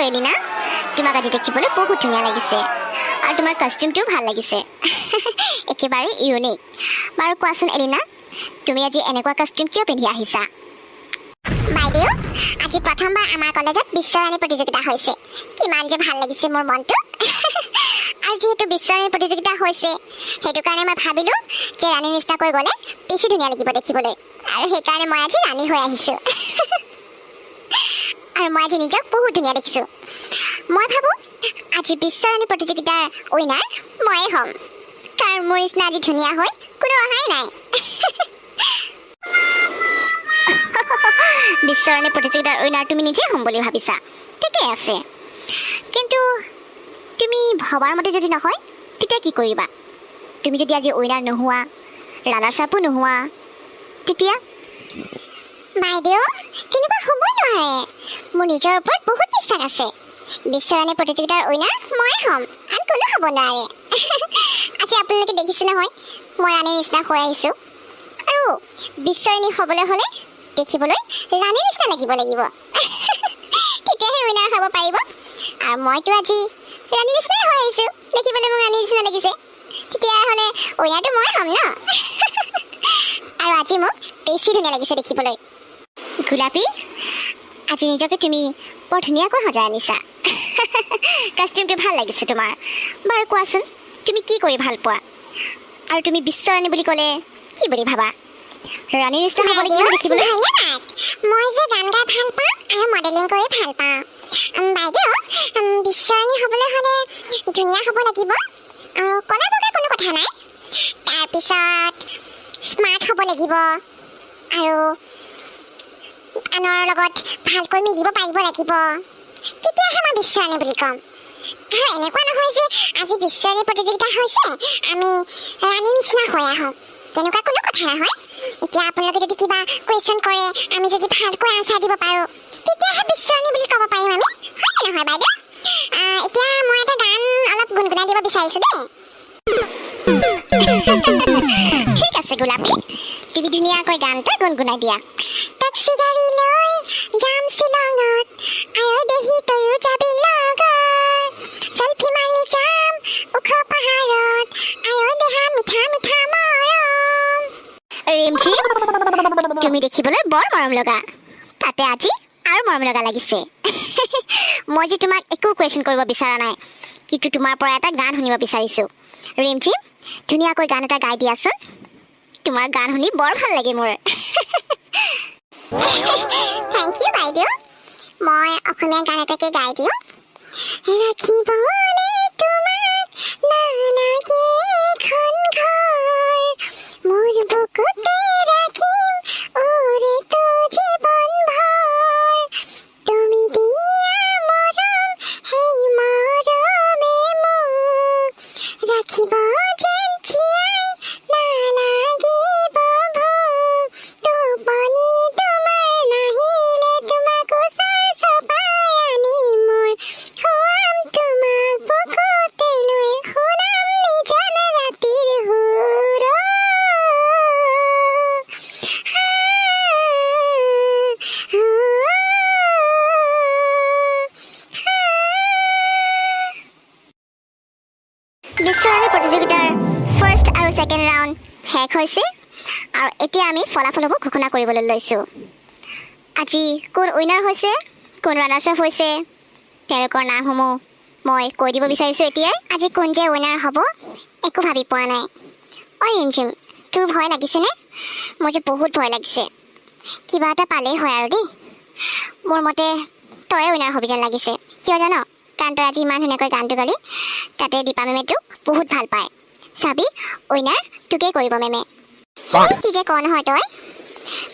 Elina, তোমাক আজি দেখিবলৈ বহুত ধুনীয়া লাগিছে আৰু তোমাৰ কষ্টিউমটোও ভাল লাগিছে। একেবাৰে ইউনিক। বাৰু কোৱাচোন এলিনা, তুমি আজি এনেকুৱা কষ্টিউম কিয় পিন্ধি আহিছা? বাইদেউ, আজি প্ৰথমবাৰ আমাৰ কলেজত বিশ্বৰাণী প্ৰতিযোগিতা হৈছে। কিমান যে ভাল লাগিছে মোৰ মনটো। আৰু যিহেতু বিশ্বৰাণী প্ৰতিযোগিতা হৈছে, সেইটো কাৰণে মই ভাবিলোঁ যে ৰাণী নিচিনাকৈ গ'লে বেছি ধুনীয়া লাগিব দেখিবলৈ, আৰু সেইকাৰণে মই আজি ৰাণী হৈ আহিছোঁ। আৰু মই আজি নিজক বহুত ধুনীয়া দেখিছোঁ। মই ভাবোঁ আজি বিশ্বৰাণী প্ৰতিযোগিতাৰ উইনাৰ ময়ে হ'ম, কাৰণ মোৰ নিচিনা আজি ধুনীয়া হৈ কোনো অহাই নাই। বিশ্বৰাণী প্ৰতিযোগিতাৰ উইনাৰ তুমি নিজে হ'ম বুলি ভাবিছা, ঠিকেই আছে। কিন্তু তুমি ভবাৰ মতে যদি নহয়, তেতিয়া কি কৰিবা? তুমি যদি আজি উইনাৰ নোহোৱা, ৰাণাৰ্ছ আপো নোহোৱা, তেতিয়া? বাইদেউ, তেনেকুৱা হ'বই নোৱাৰে। মোৰ নিজৰ ওপৰত বহুত বিশ্বাস আছে। বিশ্বৰাণী প্ৰতিযোগিতাৰ উইনাৰ মই হ'ম, আন কোনো হ'ব নোৱাৰে। আজি আপোনালোকে দেখিছে নহয়, মই ৰাণীৰ নিচিনা হৈ আহিছোঁ। আৰু বিশ্বৰাণী হ'বলৈ হ'লে দেখিবলৈ ৰাণীৰ নিচিনা লাগিব। তেতিয়াহে উইনাৰ হ'ব পাৰিব। আৰু মইতো আজি ৰাণীৰ নিচিনাই হৈ আহিছোঁ, দেখিবলৈ মোক ৰাণীৰ নিচিনা লাগিছে। তেতিয়াহ'লে উইনাৰটো মই হ'ম ন। আৰু আজি মোক বেছি ধুনীয়া লাগিছে দেখিবলৈ। গোলাপী, আজি নিজকে তুমি বৰ ধুনীয়াকৈ সজাই আনিছা। কষ্টিউমটো ভাল লাগিছে তোমাৰ। বাৰু কোৱাচোন, তুমি কি কৰি ভাল পোৱা? আৰু তুমি বিশ্বৰাণী বুলি ক'লে কি বুলি ভাবা? ৰাণীৰ নিচিনা হ'ব লাগিব দেখিবলৈ? ধন্যবাদ। মই যে গান গাই ভাল পাওঁ আৰু মডেলিং কৰি ভাল পাওঁ। বাইদেউ, বিশ্বৰাণী হ'বলৈ হ'লে ধুনীয়া হ'ব লাগিব, আৰু কলা বগা কোনো কথা নাই। তাৰপিছত স্মাৰ্ট হ'ব লাগিব, আৰু আনৰ লগত ভালকৈ মিলিব পাৰিব লাগিব। তেতিয়াহে মই বিশ্বৰাণী বুলি ক'ম। আৰু এনেকুৱা নহয় যে আজি বিশ্বৰাণী প্ৰতিযোগিতা হৈছে আমি ৰাণীৰ নিচিনা হৈ আহোঁ, তেনেকুৱা কোনো কথা নহয়। এতিয়া আপোনালোকে যদি কিবা কুৱেশ্যন কৰে, আমি যদি ভালকৈ আনচাৰ দিব পাৰোঁ, তেতিয়াহে বিশ্বৰাণী বুলি ক'ব পাৰিম আমি, হয়নে নহয় বাইদেউ? এতিয়া মই এটা গান অলপ গুণগুণাই দিব বিচাৰিছোঁ দেই। ঠিক আছে গোলাপী, তুমি ধুনীয়াকৈ গান এটা গুণগুণাই দিয়া। টেক্সি গাড়ী লৈ যাম শ্বিলঙত, আই দেহি তয়ো যাবি লগত। চেলফি মাৰি যাম ওখ পাহাৰত, আই দেহা মিঠা মিঠা মৰম। ৰিমঝিম, তুমি দেখিবলৈ বৰ মৰম লগা, তাতে আজি আৰু মৰম লগা লাগিছে। মই যে তোমাক একো কুৱেশ্যন কৰিব বিচৰা নাই, কিন্তু তোমাৰ পৰা এটা গান শুনিব বিচাৰিছোঁ। ৰিমঝিম, ধুনীয়াকৈ গান এটা গাই দিয়াচোন। তোমাৰ গান শুনি বৰ ভাল লাগে মোৰ। থেংক ইউ বাইদেউ। মই অসমীয়া গান এটাকে গাই দিওঁ। ৰাখিবলৈ তোমাক নালাগে এখন ঘৰ, মোৰ বুকুতে ৰাখিম ওৰেটো জীৱন ভৰ। তুমি দিয়া মৰম, সেই মৰমে মোক ৰাখিব যেন জীয়াই, নালাগিব ভোক। টোপনি তোমাৰ নাহিলে তোমাক ওচৰ চপাই আনি মোৰ শুৱাম তোমাক বুকুতে লৈ, শুনাম নিজান ৰাতিৰ সুৰ। বিশ্বৰাণী প্ৰতিযোগিতাৰ ফাৰ্ষ্ট আৰু ছেকেণ্ড ৰাউণ্ড শেষ হৈছে, আৰু এতিয়া আমি ফলাফলবোৰ ঘোষণা কৰিবলৈ লৈছোঁ। আজি কোন উইনাৰ হৈছে, কোন ৰাণাৰ্ছ আপ হৈছে, তেওঁলোকৰ নামসমূহ মই কৈ দিব বিচাৰিছোঁ এতিয়াই। আজি কোন যে উইনাৰ হ'ব একো ভাবি পোৱা নাই। ঐ ৰিমঝিম, তোৰ ভয় লাগিছেনে? মোৰ যে বহুত ভয় লাগিছে। কিবা এটা পালেই হয় আৰু দেই। মোৰ মতে তয়ে উইনাৰ হ'বি যেন লাগিছে। কিয় জান? কাৰণ তই আজি ইমান ধুনীয়াকৈ গানটো গালি, তাতে দীপা মেমে তোক বহুত ভাল পায়। চাবি, উইনাৰ তোকেই কৰিব মেমে। সেই কি যে কওঁ নহয় তই,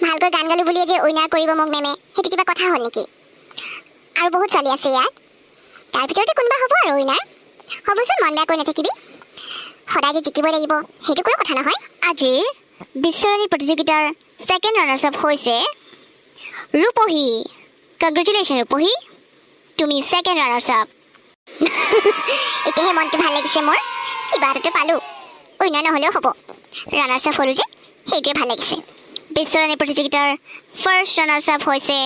ভালকৈ গান গালোঁ বুলিয়ে যে উইনাৰ কৰিব মোক মেমে, সেইটো কিবা কথা হ'ল নেকি? আৰু বহুত ছোৱালী আছে ইয়াত, তাৰ ভিতৰতে কোনোবা হ'ব আৰু উইনাৰ। হ'বচোন, মন বেয়া কৰি নাথাকিবি। সদায় যে জিকিবই লাগিব সেইটো কোনো কথা নহয়। আজি বিশ্বৰাণী প্ৰতিযোগিতাৰ ছেকেণ্ড ৰাণাৰ্ছ আপ হৈছে ৰূপহী। কংগ্ৰেচুলেশ্যন ৰূপহী, তুমি ছেকেণ্ড ৰাণাৰ্ছ আপ। এতিয়াহে মনটো ভাল লাগিছে মোৰ, কিবা এটাতো পালোঁ। উইনাৰ নহ'লেও হ'ব, ৰাণাৰ্ছ আপ হ'লোঁ যে সেইটোৱে ভাল লাগিছে। বিশ্বৰাণী প্ৰতিযোগিতাৰ ফাৰ্ষ্ট ৰাণাৰ্ছ আপ হৈছে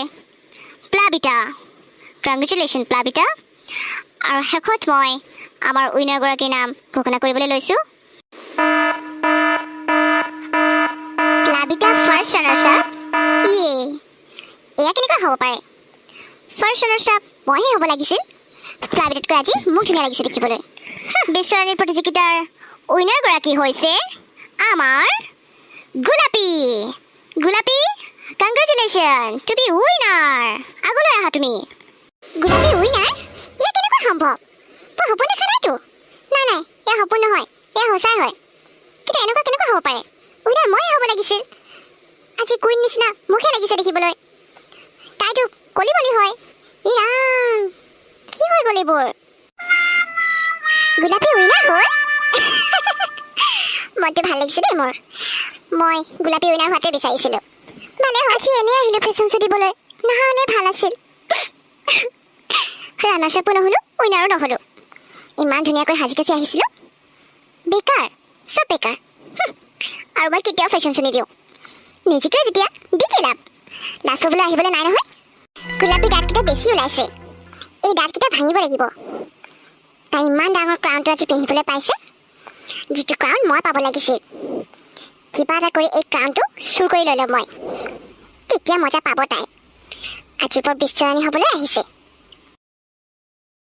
প্লাবিতা। কংগ্ৰেচুলেশ্যন প্লাবিতা আৰু শেষত মই আমাৰ উইনাৰগৰাকীৰ নাম ঘোষণা কৰিবলৈ লৈছোঁ প্লাবিতা ফাৰ্ষ্ট ৰানাৰ্ছ আপ এয়া কেনেকৈ হ'ব পাৰে ফাৰ্ষ্ট ৰানাৰ্ছ আপ মইহে হ'ব লাগিছিল প্লাবিতাতকৈ আজি মোক ধুনীয়া লাগিছে দেখিবলৈ বিশ্বৰাণীৰ প্ৰতিযোগিতাৰ উইনাৰগৰাকী হৈছে আমাৰ গোলাপী গোলাপী কংগ্ৰেচুলেশ্যন টু বি উইনাৰ আগলৈ আহা তুমি গোলাপী উইনাৰ এয়া কেনেকৈ সম্ভৱ মই সপোন দেখা নাইতো নাই নাই এয়া সপোন নহয় এয়া সঁচাই হয় কিন্তু এনেকুৱা কেনেকৈ হ'ব পাৰে উইনাৰ মইহে হ'ব লাগিছিল আজি কুইন নিচিনা মুখে লাগিছে দেখিবলৈ তাইতো কলি বলি হয় ইৰাম কি হৈ গ'ল এইবোৰ গোলাপী উইনাৰ হ'ল মনটো ভাল লাগিছে দেই মোৰ মই গোলাপী উইনাৰ হোৱাতে বিচাৰিছিলোঁ ভালে আজি এনেই আহিলোঁ ফেশ্বন শ্বো দিবলৈ নহ'লে ভাল আছিল ৰানাৰ্ছ আপো নহ'লোঁ উইনাৰো নহ'লোঁ ইমান ধুনীয়াকৈ সাজি কাচি আহিছিলোঁ বেকাৰ চব বেকাৰ আৰু মই কেতিয়াও ফেশ্বন শ্বো নিদিওঁ নিজিকৈ যেতিয়া দি কি লাভ লাজ পাবলৈ আহিবলৈ নাই নহয় গোলাপী দাঁতকেইটা বেছি ওলাইছে এই দাঁতকেইটা ভাঙিব লাগিব তাই ইমান ডাঙৰ ক্ৰাউনটো আজি পিন্ধিবলৈ পাইছে যিটো ক্ৰাউন মই পাব লাগিছিল কিবা এটা কৰি এই ক্ৰাউনটো চুৰ কৰি লৈ ল'ম মই তেতিয়া মজা পাব তাই আজি বৰ বিশ্বৰাণী হ'বলৈ আহিছে